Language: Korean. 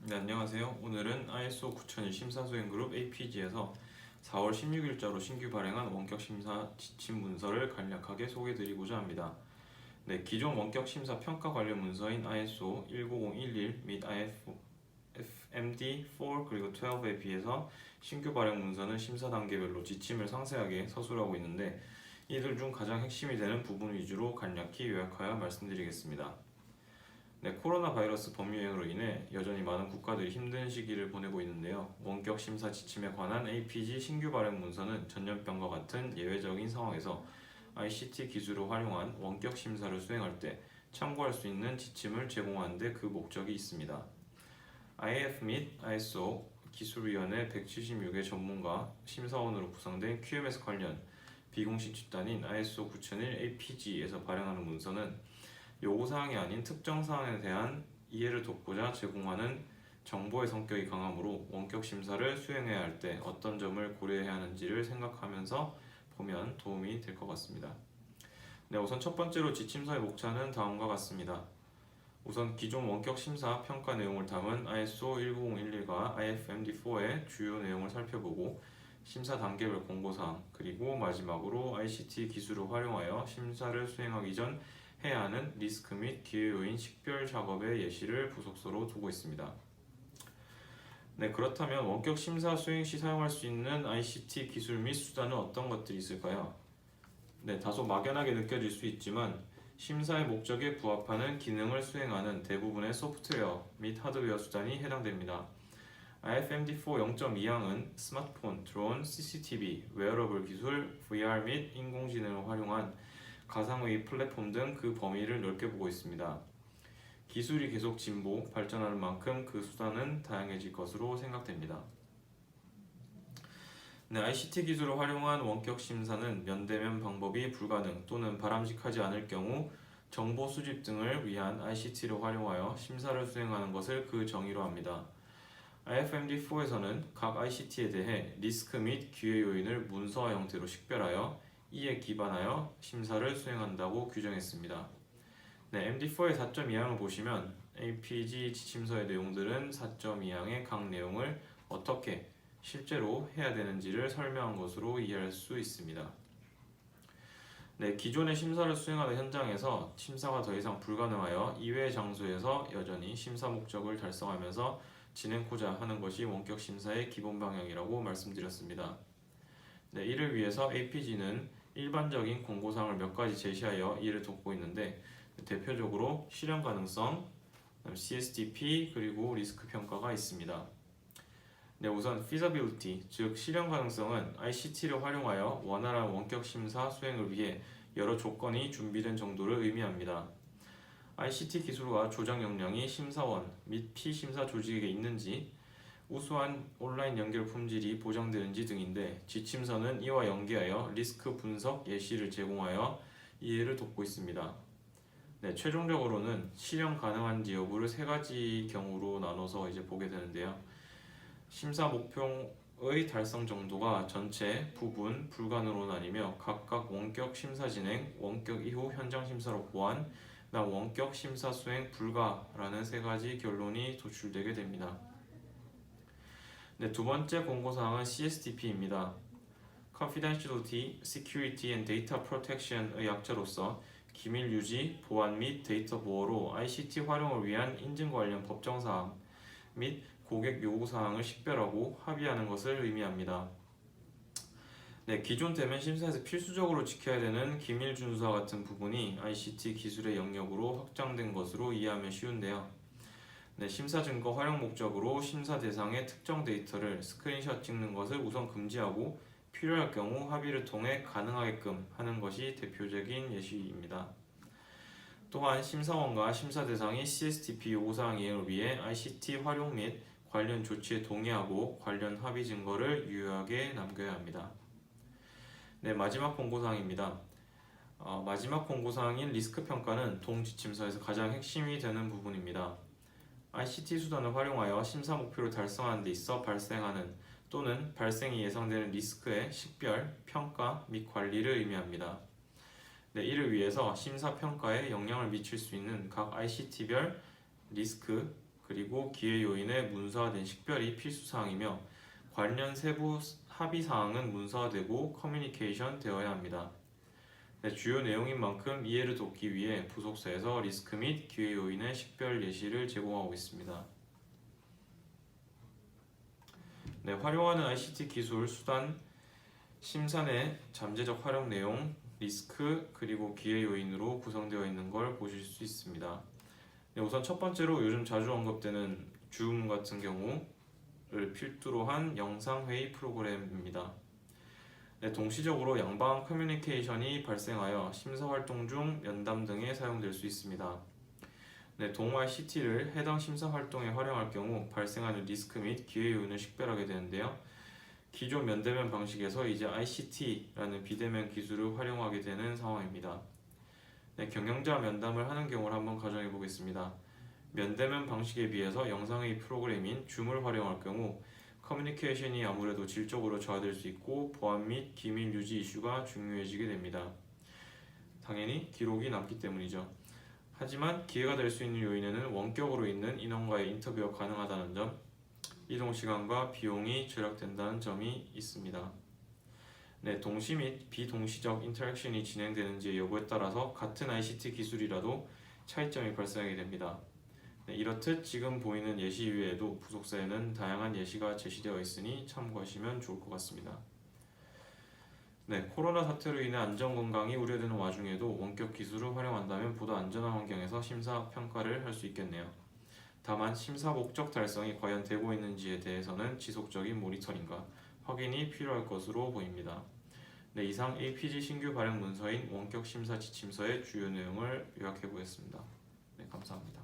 네, 안녕하세요. 오늘은 ISO 9001 심사수행그룹 APG에서 4월 16일자로 신규 발행한 원격 심사 지침 문서를 간략하게 소개드리고자 합니다. 네, 기존 원격 심사 평가 관련 문서인 ISO 19011 및 FMD4 그리고 12에 비해서 신규 발행 문서는 심사 단계별로 지침을 상세하게 서술하고 있는데 이들 중 가장 핵심이 되는 부분 위주로 간략히 요약하여 말씀드리겠습니다. 네, 코로나 바이러스 범유행으로 인해 여전히 많은 국가들이 힘든 시기를 보내고 있는데요. 원격 심사 지침에 관한 APG 신규 발행 문서는 전염병과 같은 예외적인 상황에서 ICT 기술을 활용한 원격 심사를 수행할 때 참고할 수 있는 지침을 제공하는 데 그 목적이 있습니다. IAF 및 ISO 기술위원회 176의 전문가 심사원으로 구성된 QMS 관련 비공식 집단인 ISO 9001 APG에서 발행하는 문서는 요구사항이 아닌 특정 사항에 대한 이해를 돕고자 제공하는 정보의 성격이 강하므로 원격 심사를 수행해야 할 때 어떤 점을 고려해야 하는지를 생각하면서 보면 도움이 될 것 같습니다. 네, 우선 첫 번째로 지침서의 목차는 다음과 같습니다. 우선 기존 원격 심사 평가 내용을 담은 ISO 19011과 IFMD4의 주요 내용을 살펴보고 심사 단계별 공고사항, 그리고 마지막으로 ICT 기술을 활용하여 심사를 수행하기 전 해야 하는 리스크 및 기회 요인 식별 작업의 예시를 부속서로 두고 있습니다. 네, 그렇다면 원격 심사 수행 시 사용할 수 있는 ICT 기술 및 수단은 어떤 것들이 있을까요? 네, 다소 막연하게 느껴질 수 있지만 심사의 목적에 부합하는 기능을 수행하는 대부분의 소프트웨어 및 하드웨어 수단이 해당됩니다. IFMD4 0.2항은 스마트폰, 드론, CCTV, 웨어러블 기술, VR 및 인공지능을 활용한 가상의 플랫폼 등 그 범위를 넓게 보고 있습니다. 기술이 계속 진보, 발전하는 만큼 그 수단은 다양해질 것으로 생각됩니다. 네, ICT 기술을 활용한 원격 심사는 면대면 방법이 불가능 또는 바람직하지 않을 경우 정보 수집 등을 위한 ICT를 활용하여 심사를 수행하는 것을 그 정의로 합니다. IFMD4에서는 각 ICT에 대해 리스크 및 기회 요인을 문서화 형태로 식별하여 이에 기반하여 심사를 수행한다고 규정했습니다. 네, MD4의 4.2항을 보시면 APG 지침서의 내용들은 4.2항의 각 내용을 어떻게 실제로 해야 되는지를 설명한 것으로 이해할 수 있습니다. 네, 기존의 심사를 수행하는 현장에서 심사가 더 이상 불가능하여 이외의 장소에서 여전히 심사 목적을 달성하면서 진행코자 하는 것이 원격 심사의 기본 방향이라고 말씀드렸습니다. 네, 이를 위해서 APG는 일반적인 공고사항을 몇 가지 제시하여 이를 돕고 있는데 대표적으로 실현 가능성, CSDP 그리고 리스크 평가가 있습니다. 네, 우선 feasibility, 즉 실현 가능성은 ICT를 활용하여 원활한 원격 심사 수행을 위해 여러 조건이 준비된 정도를 의미합니다. ICT 기술과 조작 역량이 심사원 및 피심사 조직에게 있는지, 우수한 온라인 연결 품질이 보장되는지 등인데 지침서는 이와 연계하여 리스크 분석 예시를 제공하여 이해를 돕고 있습니다. 네, 최종적으로는 실현 가능한지 여부를 세 가지 경우로 나눠서 보게 되는데요. 심사 목표의 달성 정도가 전체, 부분, 불가능으로 나뉘며 각각 원격 심사 진행, 원격 이후 현장 심사로 보완, 원격 심사 수행 불가라는 세 가지 결론이 도출되게 됩니다. 네, 두 번째 공고사항은 CSDP입니다. Confidentiality, Security and Data Protection의 약자로서 기밀 유지, 보안 및 데이터 보호로 ICT 활용을 위한 인증 관련 법정사항 및 고객 요구사항을 식별하고 합의하는 것을 의미합니다. 네, 기존 대면 심사에서 필수적으로 지켜야 되는 기밀 준수와 같은 부분이 ICT 기술의 영역으로 확장된 것으로 이해하면 쉬운데요. 네, 심사 증거 활용 목적으로 심사 대상의 특정 데이터를 스크린샷 찍는 것을 우선 금지하고 필요할 경우 합의를 통해 가능하게끔 하는 것이 대표적인 예시입니다. 또한 심사원과 심사 대상이 CSDP 요구사항 이행을 위해 ICT 활용 및 관련 조치에 동의하고 관련 합의 증거를 유효하게 남겨야 합니다. 네, 마지막 공고사항입니다. 마지막 공고사항인 리스크 평가는 동지침서에서 가장 핵심이 되는 부분입니다. ICT 수단을 활용하여 심사 목표를 달성하는 데 있어 발생하는 또는 발생이 예상되는 리스크의 식별, 평가 및 관리를 의미합니다. 네, 이를 위해서 심사 평가에 영향을 미칠 수 있는 각 ICT별 리스크 그리고 기회 요인의 문서화된 식별이 필수 사항이며 관련 세부 합의 사항은 문서화되고 커뮤니케이션 되어야 합니다. 네, 주요 내용인 만큼 이해를 돕기 위해 부속서에서 리스크 및 기회 요인의 식별 예시를 제공하고 있습니다. 네, 활용하는 ICT 기술, 수단, 심사 내 잠재적 활용 내용, 리스크, 그리고 기회 요인으로 구성되어 있는 걸 보실 수 있습니다. 네, 우선 첫 번째로 요즘 자주 언급되는 줌 같은 경우를 필두로 한 영상회의 프로그램입니다. 네, 동시적으로 양방 커뮤니케이션이 발생하여 심사활동 중 면담 등에 사용될 수 있습니다. 네, 동 ICT를 해당 심사활동에 활용할 경우 발생하는 리스크 및 기회 요인을 식별하게 되는데요. 기존 면대면 방식에서 이제 ICT라는 비대면 기술을 활용하게 되는 상황입니다. 네, 경영자 면담을 하는 경우를 한번 가정해 보겠습니다. 면대면 방식에 비해서 영상회의 프로그램인 줌을 활용할 경우 커뮤니케이션이 아무래도 질적으로 저하될 수 있고 보안 및 기밀 유지 이슈가 중요해지게 됩니다. 당연히 기록이 남기 때문이죠. 하지만 기회가 될 수 있는 요인에는 원격으로 있는 인원과의 인터뷰가 가능하다는 점, 이동 시간과 비용이 절약된다는 점이 있습니다. 네, 동시 및 비동시적 인터랙션이 진행되는지의 여부에 따라서 같은 ICT 기술이라도 차이점이 발생하게 됩니다. 네, 이렇듯 지금 보이는 예시 이외에도 부속서에는 다양한 예시가 제시되어 있으니 참고하시면 좋을 것 같습니다. 네, 코로나 사태로 인해 안전건강이 우려되는 와중에도 원격 기술을 활용한다면 보다 안전한 환경에서 심사 평가를 할 수 있겠네요. 다만 심사 목적 달성이 과연 되고 있는지에 대해서는 지속적인 모니터링과 확인이 필요할 것으로 보입니다. 네, 이상 APG 신규 발행 문서인 원격 심사 지침서의 주요 내용을 요약해 보겠습니다. 네, 감사합니다.